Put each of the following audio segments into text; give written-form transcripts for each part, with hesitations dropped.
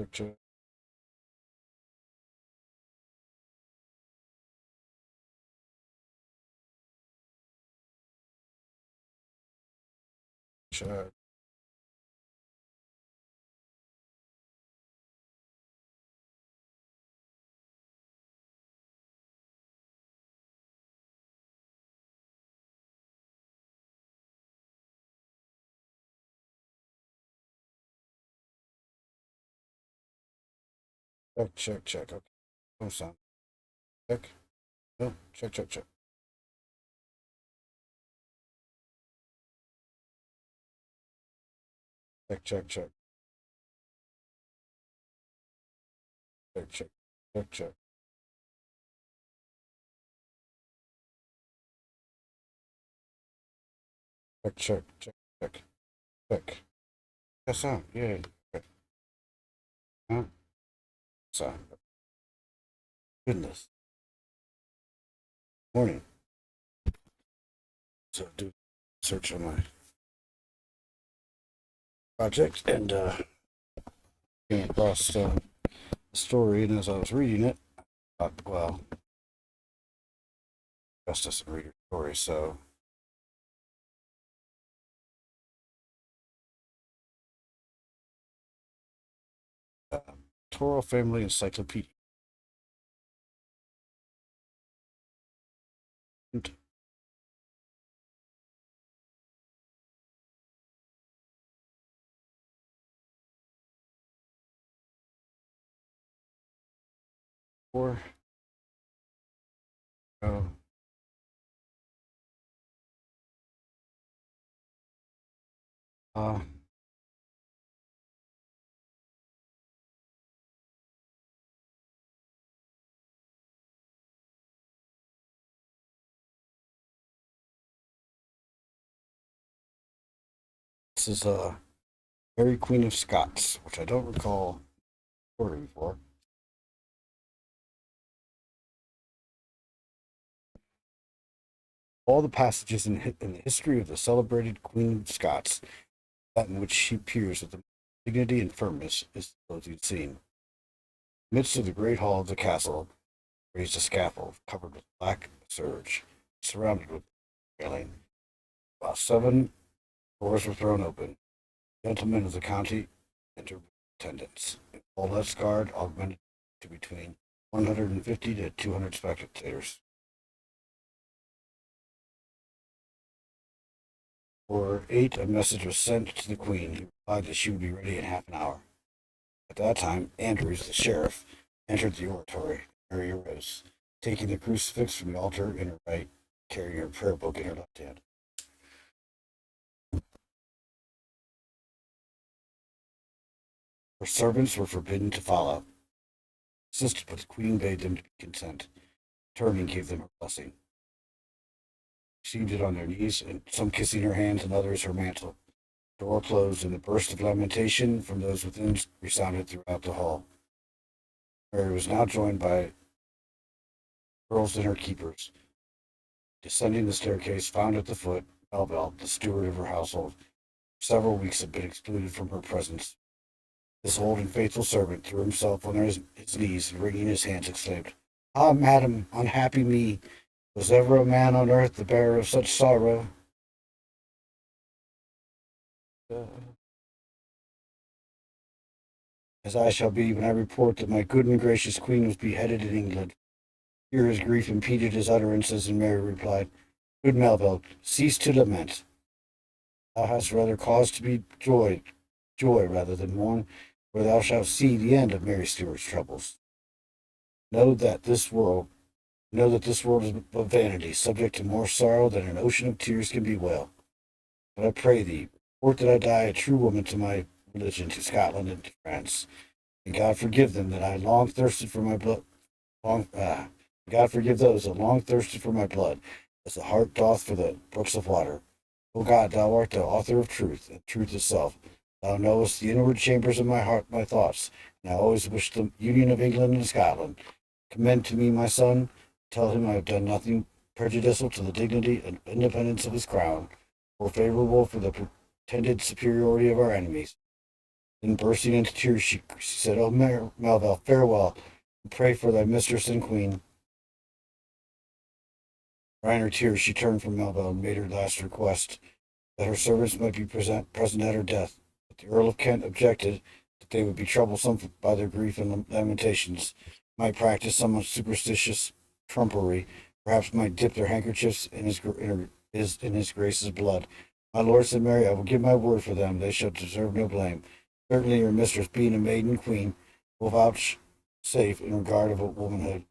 Check. Check. Check. Okay. No sound. Check. No. Check. Check. Check. Check. Check. That sound. Yeah. Okay. Huh? Sound. Goodness. Morning. So do search on my project and came across a story, and as I was reading it, I thought, well, justice and reader story. So uh, Toro Family Encyclopedia. Or uh, uh, this is Mary Queen of Scots, which I don't recall recording before. All the passages in the history of the celebrated Queen of Scots, that in which she appears with the dignity and firmness, is the closing scene. In the midst of the great hall of the castle raised a scaffold covered with black serge, surrounded with railing, while 7 doors were thrown open. Gentlemen of the county entered with attendants. All less guard augmented to between 150 to 200 spectators. For 8, a message was sent to the Queen, who replied that she would be ready in half an hour. At that time, Andrews, the sheriff, entered the oratory. Mary arose, taking the crucifix from the altar in her right, carrying her prayer book in her left hand. Her servants were forbidden to follow. Insisted, but the Queen bade them to consent. Turning, gave them her blessing. Seated on their knees, and some kissing her hands and others her mantle. The door closed, and a burst of lamentation from those within resounded throughout the hall. Mary was now joined by girls and her keepers. Descending the staircase, found at the foot Melville, the steward of her household. For several weeks had been excluded from her presence. This old and faithful servant threw himself on his knees and wringing his hands exclaimed, "Ah, madam, unhappy me! Was ever a man on earth the bearer of such sorrow?" Uh, as I shall be when I report that my good and gracious queen was beheaded in England. Here his grief impeded his utterances, and Mary replied, "Good Melville, cease to lament. Thou hast rather cause to be joy rather than mourn, for thou shalt see the end of Mary Stuart's troubles. Know that this world, know that this world is but vanity, subject to more sorrow than an ocean of tears can bewail. But I pray thee, report that I die a true woman to my religion, to Scotland and to France. And God forgive them that I long thirsted for my blood. God forgive those that long thirsted for my blood, as the heart doth for the brooks of water. O God, thou art the author of truth, and truth itself. Thou knowest the inward chambers of my heart, my thoughts, and I always wish the union of England and Scotland. Commend to me my son. Tell him I have done nothing prejudicial to the dignity and independence of his crown, or favorable for the pretended superiority of our enemies. Then bursting into tears, she said, "Oh, Melville, farewell, and pray for thy mistress and queen." Drying her tears, she turned from Melville and made her last request, that her servants might be present at her death. But the Earl of Kent objected that they would be troublesome by their grief and lamentations, might practice some superstitious trumpery, perhaps might dip their handkerchiefs in his grace's blood. "My lord," said Mary, "I will give my word for them. They shall deserve no blame. Certainly your mistress, being a maiden queen, will vouchsafe in regard of womanhood,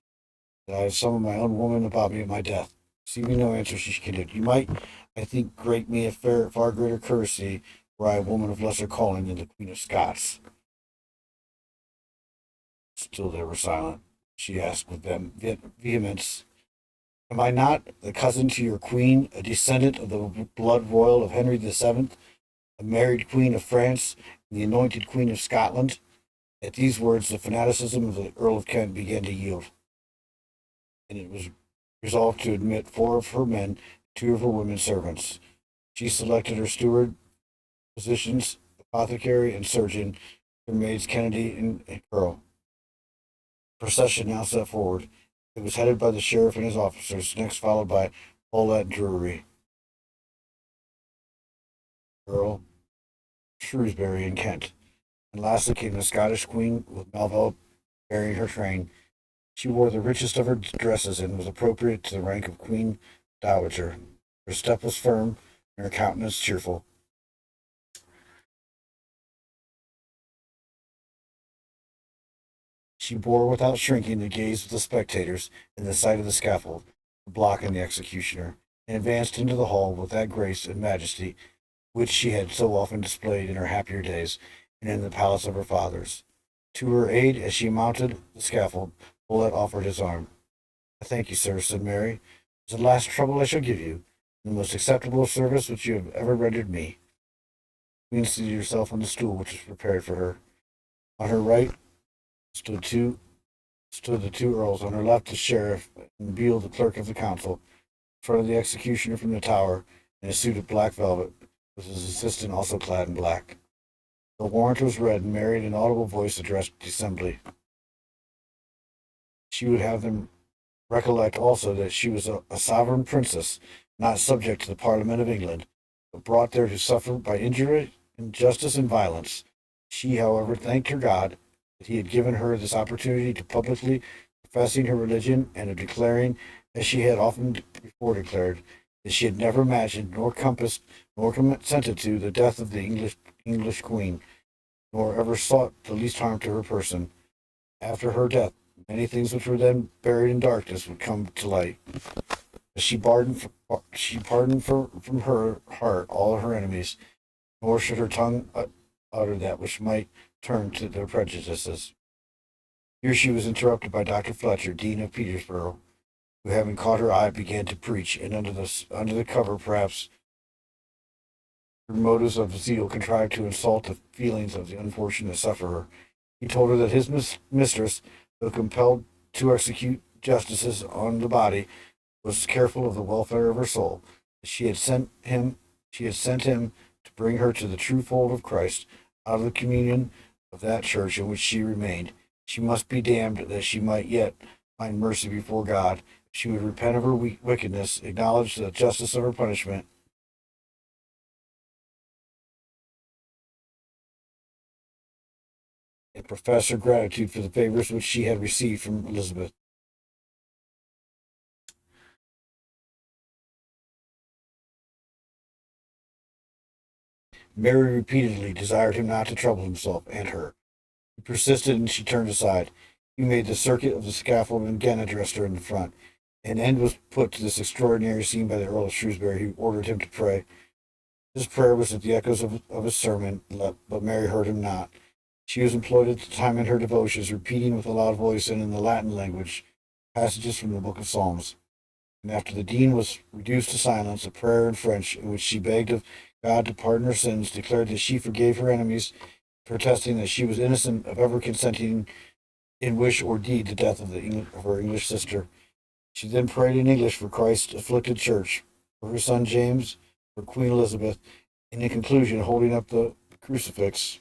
that I have summoned my own woman about me at my death." Receiving no answer, she continued, "You might, I think, grant me a far greater courtesy were I a woman of lesser calling than the Queen of Scots." Still they were silent. She asked with vehemence, "Am I not the cousin to your queen, a descendant of the blood royal of Henry VII, a married queen of France, and the anointed queen of Scotland?" At these words, the fanaticism of the Earl of Kent began to yield, and it was resolved to admit 4 of her men, 2 of her women servants. She selected her steward, physicians, apothecary, and surgeon, her maids Kennedy and Curl. The procession now set forward. It was headed by the sheriff and his officers, next followed by Paulette Drury, Earl, Shrewsbury, and Kent. And lastly came the Scottish queen, with Melville bearing her train. She wore the richest of her dresses and was appropriate to the rank of Queen Dowager. Her step was firm and her countenance cheerful. She bore without shrinking the gaze of the spectators and the sight of the scaffold, the block, and the executioner, and advanced into the hall with that grace and majesty which she had so often displayed in her happier days and in the palace of her fathers. To her aid, as she mounted the scaffold, Bullet offered his arm. "I thank you, sir," said Mary. "It is the last trouble I shall give you, and the most acceptable service which you have ever rendered me." The Queen seated herself on the stool which was prepared for her. On her right stood the 2 earls, on her left the sheriff, and Beale, the clerk of the council, in front of the executioner from the tower, in a suit of black velvet, with his assistant also clad in black. The warrant was read, and Mary, in an audible voice, addressed the assembly. She would have them recollect also that she was a sovereign princess, not subject to the Parliament of England, but brought there to suffer by injury, injustice, and violence. She, however, thanked her God that he had given her this opportunity to publicly professing her religion and of declaring, as she had often before declared, that she had never imagined, nor compassed, nor consented to the death of the English queen, nor ever sought the least harm to her person. After her death, many things which were then buried in darkness would come to light. She pardoned from her heart all her enemies, nor should her tongue utter that which might turn to their prejudices. Here she was interrupted by Dr. Fletcher, Dean of Peterborough, who, having caught her eye, began to preach, and under the cover, perhaps, through motives of zeal, contrived to insult the feelings of the unfortunate sufferer. He told her that his mistress, though compelled to execute justices on the body, was careful of the welfare of her soul. She had sent him to bring her to the true fold of Christ, out of the communion of that church in which she remained. She must be damned that she might yet find mercy before God. If she would repent of her wickedness, acknowledge the justice of her punishment, and profess her gratitude for the favors which she had received from Elizabeth. Mary repeatedly desired him not to trouble himself and her. He persisted, and she turned aside. He made the circuit of the scaffold and again addressed her in the front. An end was put to this extraordinary scene by the Earl of Shrewsbury, who ordered him to pray. His prayer was at the echoes of his sermon, but Mary heard him not. She was employed at the time in her devotions, repeating with a loud voice and in the Latin language passages from the book of Psalms. And after the dean was reduced to silence, a prayer in French, in which she begged of God to pardon her sins, declared that she forgave her enemies, protesting that she was innocent of ever consenting in wish or deed the death of her English sister. She then prayed in English for Christ's afflicted church, for her son James, for Queen Elizabeth, and in conclusion, holding up the crucifix,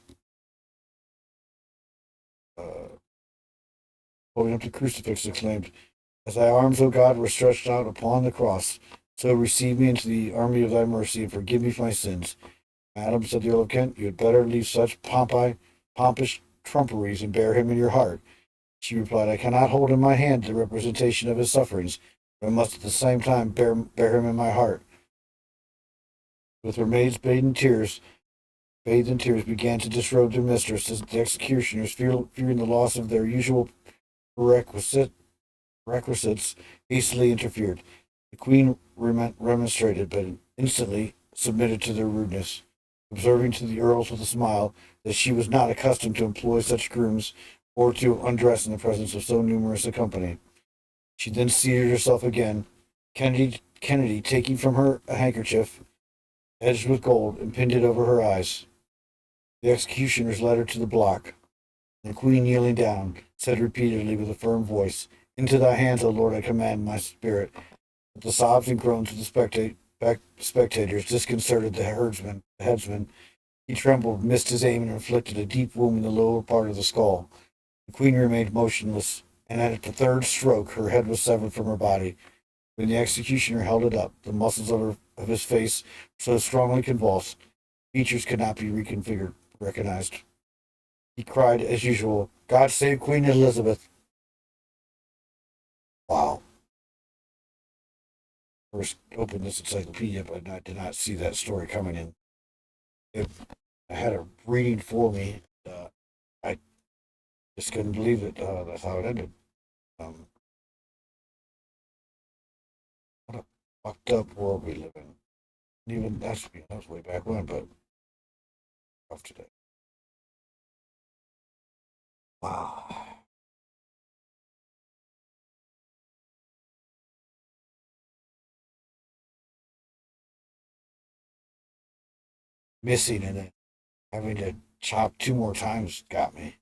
holding up the crucifix, exclaimed, "As thy arms, O God, were stretched out upon the cross, so receive me into the army of thy mercy and forgive me for my sins." "Madam," said the Earl of Kent, "you had better leave such pompous trumperies and bear him in your heart." She replied, "I cannot hold in my hand the representation of his sufferings, but I must at the same time bear him in my heart." With her maids bathed in tears, began to disrobe their mistress, as the executioners, fearing the loss of their usual requisites, hastily interfered. The queen remonstrated, but instantly submitted to their rudeness, observing to the earls with a smile that she was not accustomed to employ such grooms or to undress in the presence of so numerous a company. She then seated herself again, Kennedy taking from her a handkerchief edged with gold and pinned it over her eyes. The executioners led her to the block. The queen, kneeling down, said repeatedly with a firm voice, "Into thy hands, O Lord, I commend my spirit." But the sobs and groans of the spectators disconcerted the headsman. He trembled, missed his aim, and inflicted a deep wound in the lower part of the skull. The queen remained motionless, and at the third stroke her head was severed from her body. When the executioner held it up, the muscles of his face were so strongly convulsed, features could not be recognized. He cried, as usual, "God save Queen Elizabeth!" Wow. First opened this encyclopedia, but I did not see that story coming in. I had a reading for me. I just couldn't believe it. That's how it ended. Um, what a fucked up world we live in. Even that was way back when, but off today. Wow. Missing and then having to chop two more times got me.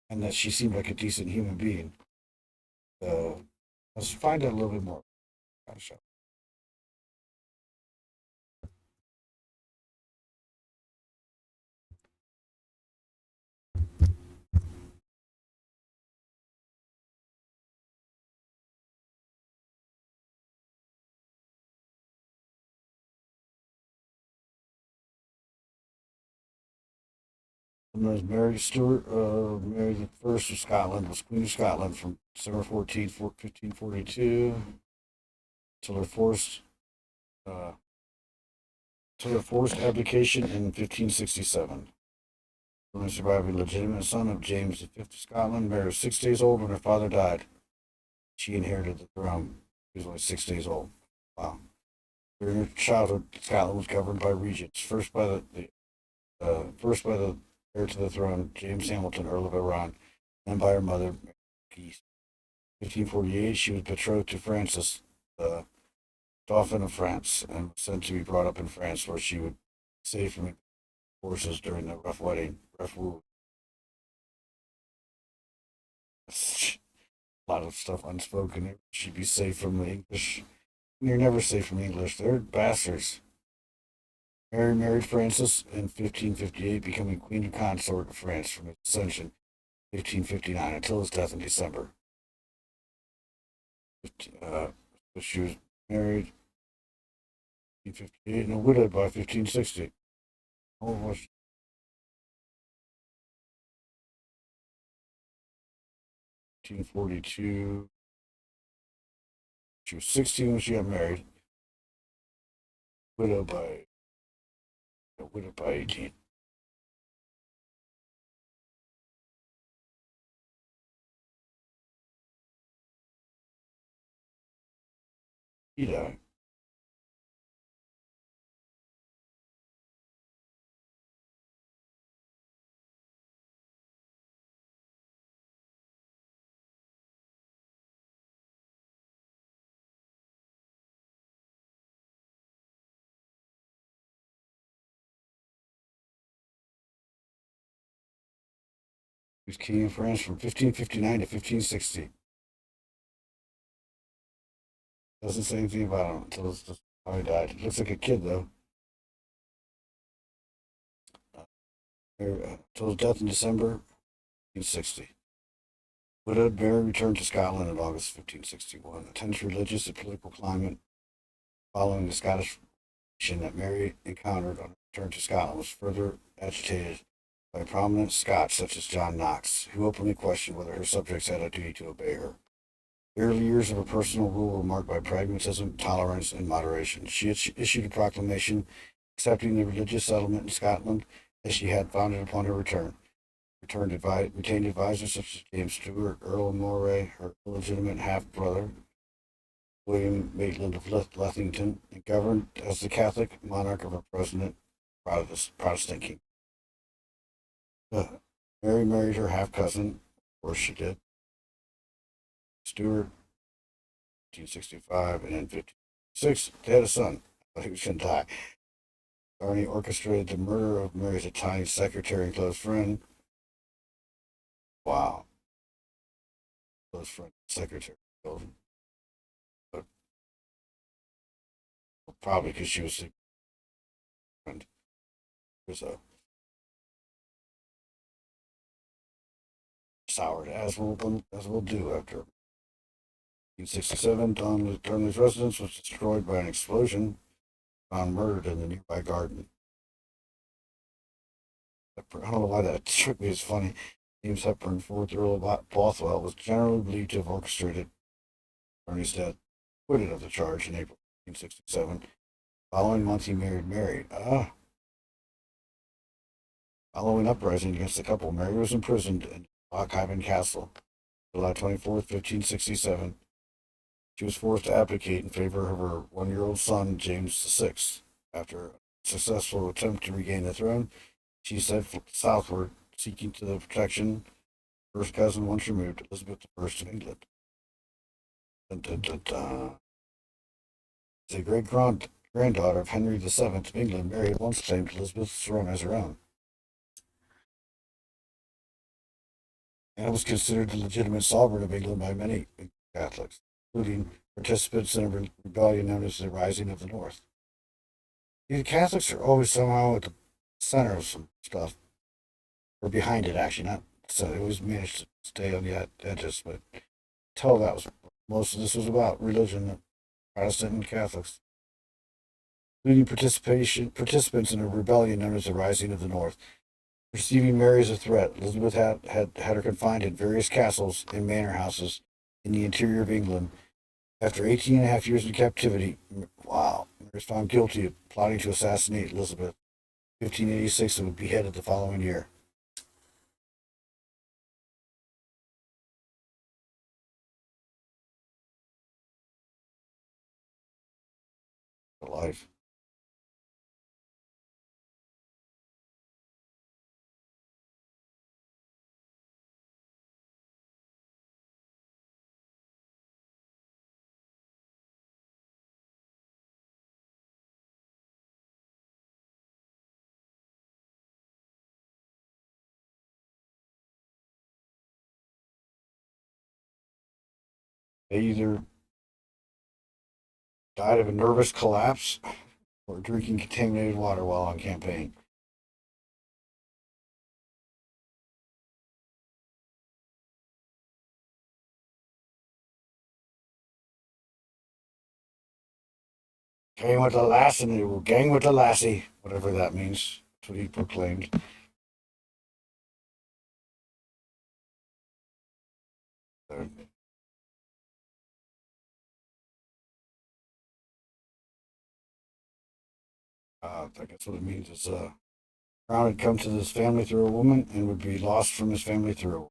And that she seemed like a decent human being. So let's find out a little bit more about the show. Was Mary Stuart, Mary the First of Scotland, was Queen of Scotland from December 14th, 1542, till her forced, uh, till her forced abdication in 1567. Only surviving legitimate son of James V of Scotland, Mary was 6 days old when her father died. She inherited the throne. She was only 6 days old. Wow. During her childhood, Scotland was governed by regents. First by the heir to the throne, James Hamilton, Earl of Arran, then by her mother, Mary. 1548, she was betrothed to Francis, the Dauphin of France, and was sent to be brought up in France, where she would be saved from forces during the rough wedding. Rough woo. A lot of stuff unspoken. She'd be safe from the English. You're never safe from the English. They're bastards. Mary married Francis in 1558, becoming Queen Consort of France from his ascension 1559 until his death in December. Uh, she was married 1558 and widowed by 1560. Oh, was 1542. She was 16 when she got married. Widowed by widowed by 18. He died. He was king of France from 1559 to 1560. Doesn't say anything about him until it's just how he died. Looks like a kid though. Until his death in December 1560. Widowed, Mary returned to Scotland in August 1561. A tense religious and political climate following the Scottish Revolution that Mary encountered on her return to Scotland was further agitated by prominent Scots such as John Knox, who openly questioned whether her subjects had a duty to obey her. The early years of her personal rule were marked by pragmatism, tolerance, and moderation. She had issued a proclamation accepting the religious settlement in Scotland as she had founded upon her return. Retained advisors such as James Stuart, Earl of Moray, her illegitimate half-brother, William Maitland of Lethington, and governed as the Catholic monarch of her president, Protestant king. Mary married her half-cousin, of course she did, Stuart, 1565, and in 1566, they had a son, but he was going to die. Barney orchestrated the murder of Mary's Italian secretary and close friend. Wow. Close friend, secretary, killed him. But probably because she was a friend. It was a soured, as we'll do after 1867. Darnley's residence was destroyed by an explosion, found murdered in the nearby garden. I don't know why that struck me as funny. James Hepburn, 4th Earl of Bothwell, was generally believed to have orchestrated Darnley's death, acquitted of the charge in April 1867. Following month, he married Mary. Following uprising against the couple, Mary was imprisoned in Lochhaven Castle, July 24th, 1567. She was forced to abdicate in favor of her 1-year-old son, James VI. After a successful attempt to regain the throne, she set southward, seeking the protection of her first cousin once removed, Elizabeth I of England. Dun, dun, dun, dun. As a great-granddaughter of Henry VII of England, Mary had once claimed Elizabeth's throne as her own, and was considered the legitimate sovereign of England by many Catholics, including participants in a rebellion known as the Rising of the North. The Catholics are always somehow at the center of some stuff, or behind it, actually. Not so they always managed to stay on the edges, but tell that was most of this was about religion, Protestant and Catholics, including participants in a rebellion known as the Rising of the North. Perceiving Mary as a threat, Elizabeth had her confined in various castles and manor houses in the interior of England. After 18 and a half years in captivity, wow, Mary was found guilty of plotting to assassinate Elizabeth. 1586 and was beheaded the following year. For life. They either died of a nervous collapse or drinking contaminated water while on campaign. Gang with the lass and they will gang with the lassie, whatever that means. That's what he proclaimed. I guess what it means is Crown had come to this family through a woman and would be lost from his family through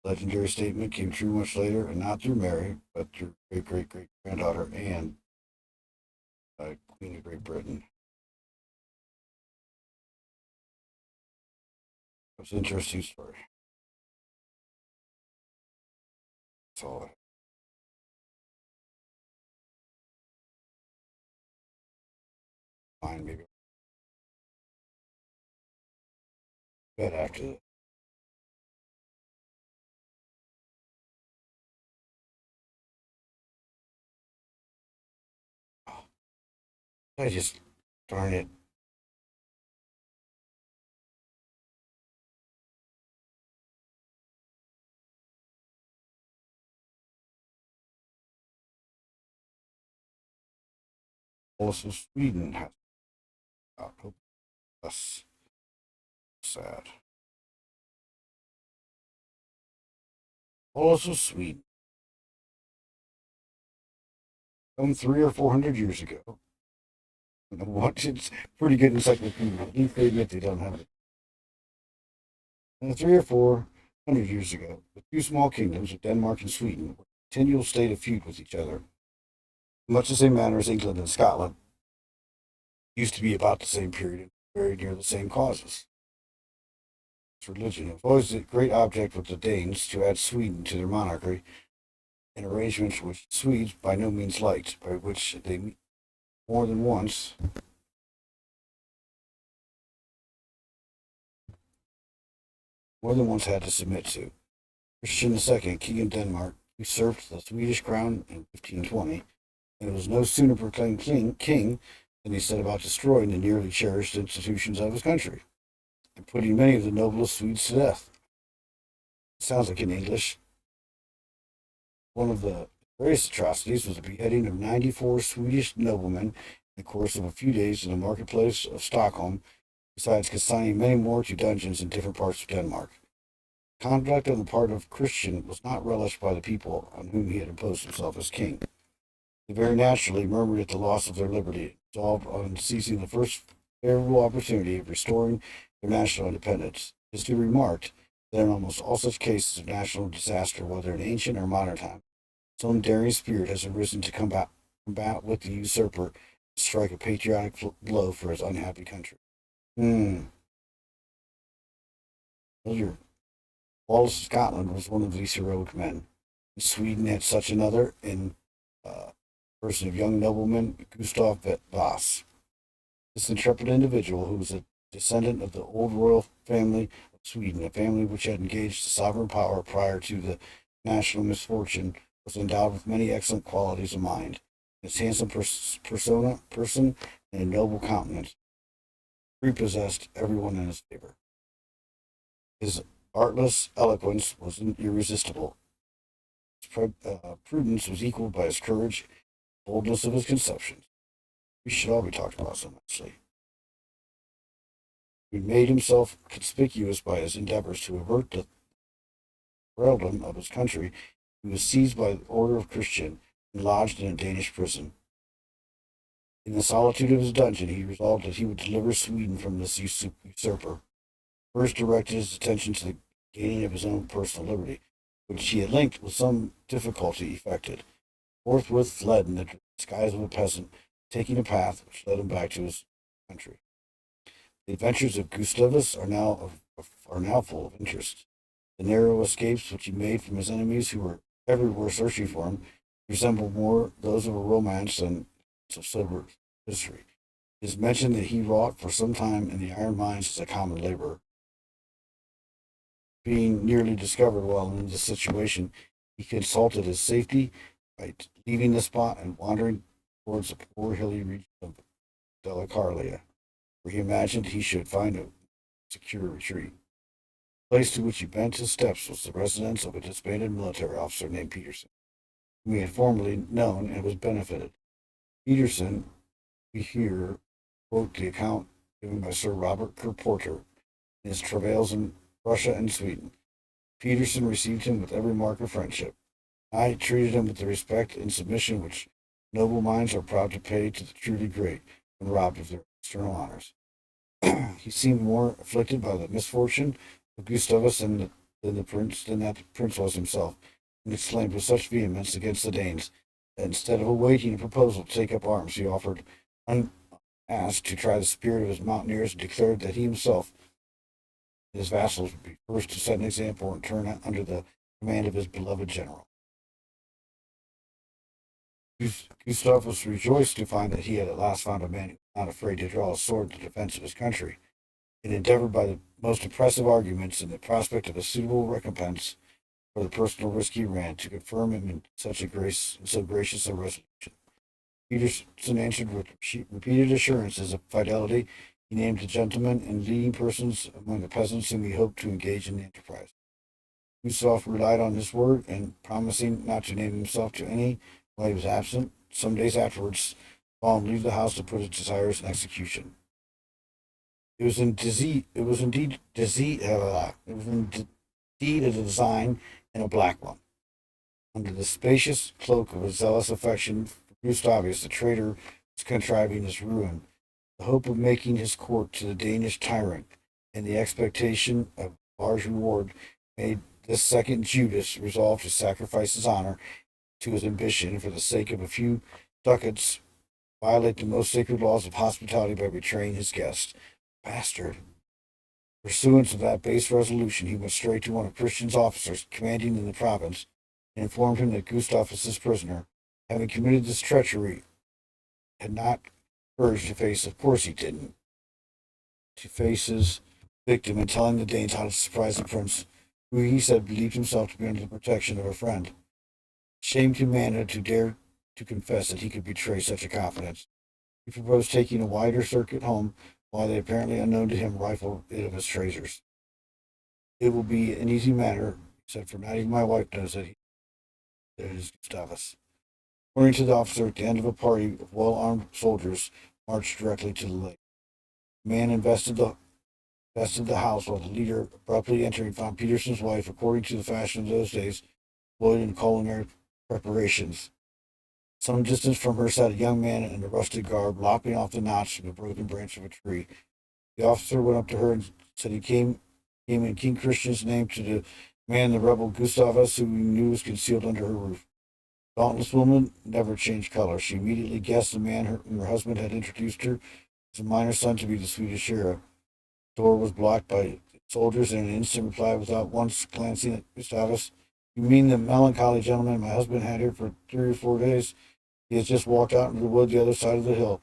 a legendary statement came true much later, and not through Mary, but through great granddaughter Anne, Queen of Great Britain. It was an interesting story. That's all I find. Maybe bed after that. Oh, I just darn it. Also, Sweden has hope less sad. Also, Sweden, some 300 or 400 years ago. What? It's pretty good encyclopedia. At least they admit they don't have it. 300 or 400 years ago, the two small kingdoms of Denmark and Sweden were in a continual state of feud with each other, in much the same manner as England and Scotland used to be about the same period and very near the same causes. It's religion. It was always a great object with the Danes to add Sweden to their monarchy, an arrangement which the Swedes by no means liked, by which they more than once had to submit to. Christian II, king of Denmark, usurped the Swedish crown in 1520, and was no sooner proclaimed king than he set about destroying the nearly cherished institutions of his country and putting many of the noblest Swedes to death. Sounds like in English. One of the greatest atrocities was the beheading of 94 Swedish noblemen in the course of a few days in the marketplace of Stockholm, besides consigning many more to dungeons in different parts of Denmark. Conduct on the part of Christian was not relished by the people on whom he had imposed himself as king. They very naturally murmured at the loss of their liberty, resolved on seizing the first favorable opportunity of restoring their national independence. It is to be remarked that in almost all such cases of national disaster, whether in ancient or modern times, some daring spirit has arisen to combat with the usurper and strike a patriotic blow for his unhappy country. Familiar. Wallace of Scotland was one of these heroic men. Sweden had such another in person of young nobleman Gustav Vasa. This intrepid individual, who was a descendant of the old royal family of Sweden, a family which had engaged the sovereign power prior to the national misfortune, was endowed with many excellent qualities of mind. His handsome person and a noble countenance prepossessed everyone in his favor. His artless eloquence was irresistible. His prudence was equaled by his courage and boldness of his conceptions. We should all be talked about so muchly. He made himself conspicuous by his endeavors to avert the thraldom of his country. He was seized by the order of Christian and lodged in a Danish prison. In the solitude of his dungeon, he resolved that he would deliver Sweden from this usurper. First directed his attention to the gaining of his own personal liberty, which he at length with some difficulty effected. Forthwith fled in the disguise of a peasant, taking a path which led him back to his country. The adventures of Gustavus are now full of interest. The narrow escapes which he made from his enemies, who were everywhere searching for him, resemble more those of a romance than of sober history. It is mentioned that he wrought for some time in the iron mines as a common laborer. Being nearly discovered while in this situation, he consulted his safety by leaving the spot and wandering towards the poor hilly region of Delacarlia, where he imagined he should find a secure retreat. The place to which he bent his steps was the residence of a disbanded military officer named Peterson, whom he had formerly known and was benefited. Peterson, we here quote the account given by Sir Robert Porter in his travails in Russia and Sweden. Peterson received him with every mark of friendship. I treated him with the respect and submission which noble minds are proud to pay to the truly great when robbed of their external honors. He seemed more afflicted by the misfortune of Gustavus than that the prince was himself, and exclaimed with such vehemence against the Danes that instead of awaiting a proposal to take up arms, he offered, unasked, to try the spirit of his mountaineers, and declared that he himself and his vassals would be first to set an example and turn under the command of his beloved general. Gustavus rejoiced to find that he had at last found a man who was not afraid to draw a sword in defense of his country, and endeavored by the most impressive arguments and the prospect of a suitable recompense for the personal risk he ran to confirm him in so gracious a resolution. Peterson answered with repeated assurances of fidelity. He named the gentlemen and leading persons among the peasants whom he hoped to engage in the enterprise. Gustav relied on his word, and promising not to name himself to any while he was absent, some days afterwards saw him leave the house to put his desires in execution. It was indeed a design and a black one. Under the spacious cloak of a zealous affection for Gustavus, the traitor was contriving his ruin. The hope of making his court to the Danish tyrant and the expectation of a large reward made this second Judas resolve to sacrifice his honor to his ambition for the sake of a few ducats, violate the most sacred laws of hospitality by betraying his guest. Bastard. Pursuant to that base resolution, he went straight to one of Christian's officers commanding in the province and informed him that Gustavus's prisoner, having committed this treachery, had not courage to face, of course he didn't, to face his victim and telling the Danes how to surprise the prince, who he said believed himself to be under the protection of a friend. Shame to manhood to dare to confess that he could betray such a confidence. He proposed taking a wider circuit home while they, apparently unknown to him, rifle it of his treasures. It will be an easy matter, he said, for not even my wife knows that it is Gustavus. According to the officer, at the end of a party of well-armed soldiers marched directly to the lake. The man invested the house while the leader, abruptly entering, found Peterson's wife, according to the fashion of those days, employed in culinary preparations. Some distance from her sat a young man in a rustic garb, lopping off the knots from the broken branch of a tree. The officer went up to her and said he came in King Christian's name to demand the rebel Gustavus, who he knew was concealed under her roof. The dauntless woman never changed color. She immediately guessed the man whom her husband had introduced her as a minor son to be the Swedish sheriff. The door was blocked by soldiers, and an instant replied without once glancing at Gustavus. You mean the melancholy gentleman my husband had here for 3 or 4 days? He has just walked out into the wood the other side of the hill.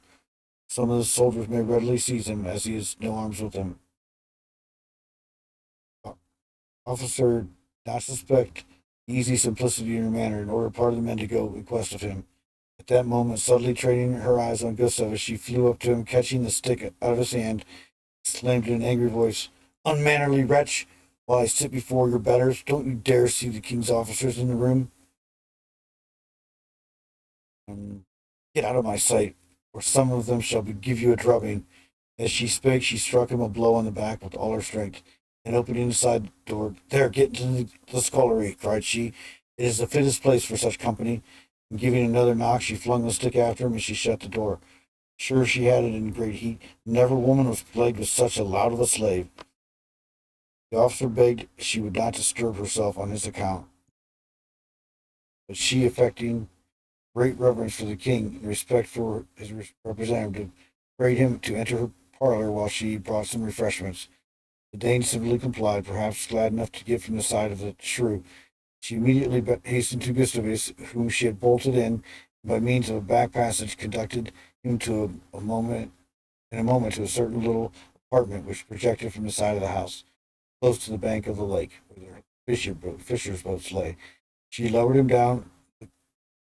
Some of the soldiers may readily seize him, as he has no arms with him. Officer did not suspect the easy simplicity in her manner, and ordered part of the men to go in quest of him. At that moment, suddenly training her eyes on Gustavus, she flew up to him, catching the stick out of his hand, exclaimed in an angry voice, "Unmannerly wretch! While I sit before your betters, don't you dare see the king's officers in the room? Get out of my sight, or some of them shall give you a drubbing." As she spake, she struck him a blow on the back with all her strength, and opening the side door, "There, get into the scullery," cried she. "It is the fittest place for such company." And giving another knock, she flung the stick after him, and she shut the door. Sure, she had it in great heat. Never woman was plagued with such a lout of a slave. The officer begged she would not disturb herself on his account, but she, affecting great reverence for the king and respect for his representative, prayed him to enter her parlor while she brought some refreshments. The Dane civilly complied, perhaps glad enough to get from the side of the shrew. She immediately hastened to Gustavus, whom she had bolted in, and by means of a back passage conducted him to a moment to a certain little apartment which projected from the side of the house, close to the bank of the lake, where the fisher's boats lay. She lowered him down the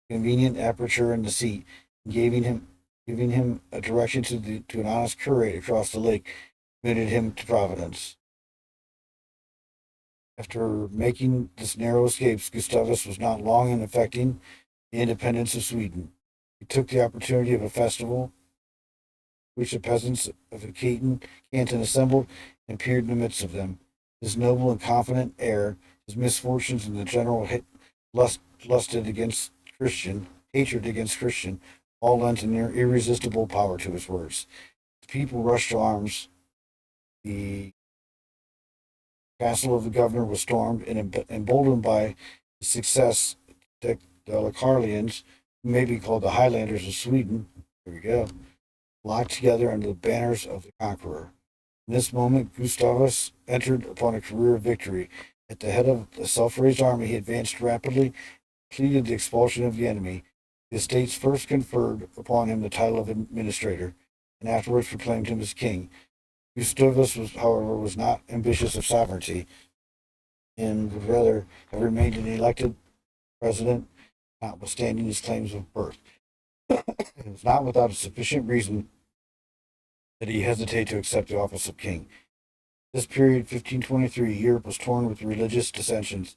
convenient aperture in the seat, and giving him a direction to an honest curate across the lake, committed him to Providence. After making this narrow escape, Gustavus was not long in effecting the independence of Sweden. He took the opportunity of a festival, which the peasants of the canton assembled, and appeared in the midst of them. His noble and confident air, his misfortunes, and the general hatred against Christian, all lent an irresistible power to his words. The people rushed to arms. The castle of the governor was stormed, and emboldened by his success, the Delacarlians, who may be called the Highlanders of Sweden, there we go, locked together under the banners of the conqueror. In this moment, Gustavus entered upon a career of victory. At the head of the self-raised army, he advanced rapidly, completed the expulsion of the enemy. The estates first conferred upon him the title of administrator, and afterwards proclaimed him as king. Gustavus, however, was not ambitious of sovereignty, and would rather have remained an elected president, notwithstanding his claims of birth. It was not without a sufficient reason that he hesitated to accept the office of king. This period, 1523, Europe was torn with religious dissensions.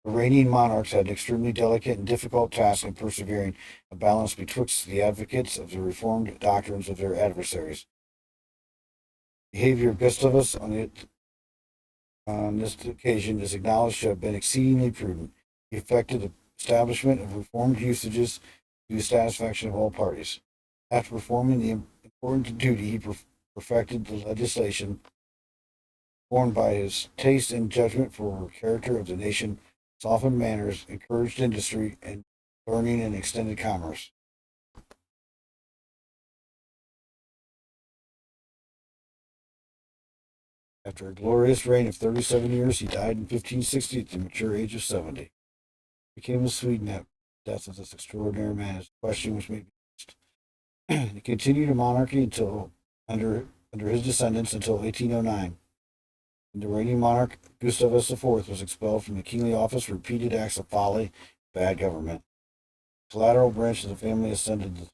The reigning monarchs had an extremely delicate and difficult task in persevering a balance betwixt the advocates of the reformed doctrines of their adversaries. The behavior of Gustavus on this occasion is acknowledged to have been exceedingly prudent. He effected the establishment of reformed usages to the satisfaction of all parties. After performing the important duty, he perfected the legislation formed by his taste and judgment for the character of the nation, softened manners, encouraged industry and learning, and extended commerce. After a glorious reign of 37 years, he died in 1560 at the mature age of 70. He became a Sweden at the death of this extraordinary man. His question which may be asked. He continued a monarchy until under his descendants until 1809. And the reigning monarch, Gustavus IV, was expelled from the kingly office for repeated acts of folly and bad government. The collateral branch of the family ascended,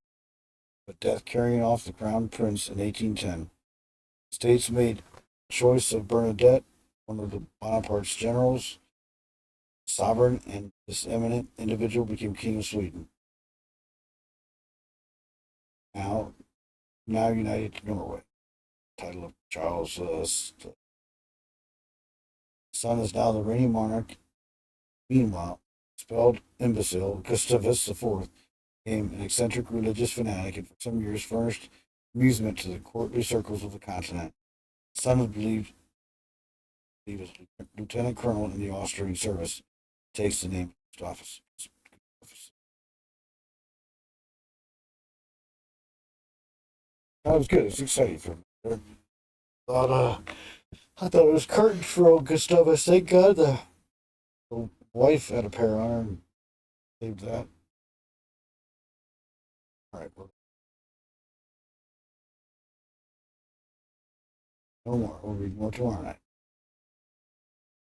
but death carrying off the crown prince in 1810. The states made choice of Bernadette, one of the Bonaparte's generals, sovereign, and this eminent individual became king of Sweden. Now, united to Norway. Title of Charles. The son is now the reigning monarch. Meanwhile, expelled imbecile Gustavus IV became an eccentric religious fanatic and for some years furnished amusement to the courtly circles of the continent. The son is believed he was lieutenant colonel in the Austrian service. Takes the name of Gustavus. That was good. It's exciting for me. Thought, I thought it was curtains for old Gustavus. Thank God the wife had a pair on her and saved that. All right, well, no more. We'll read more tomorrow night.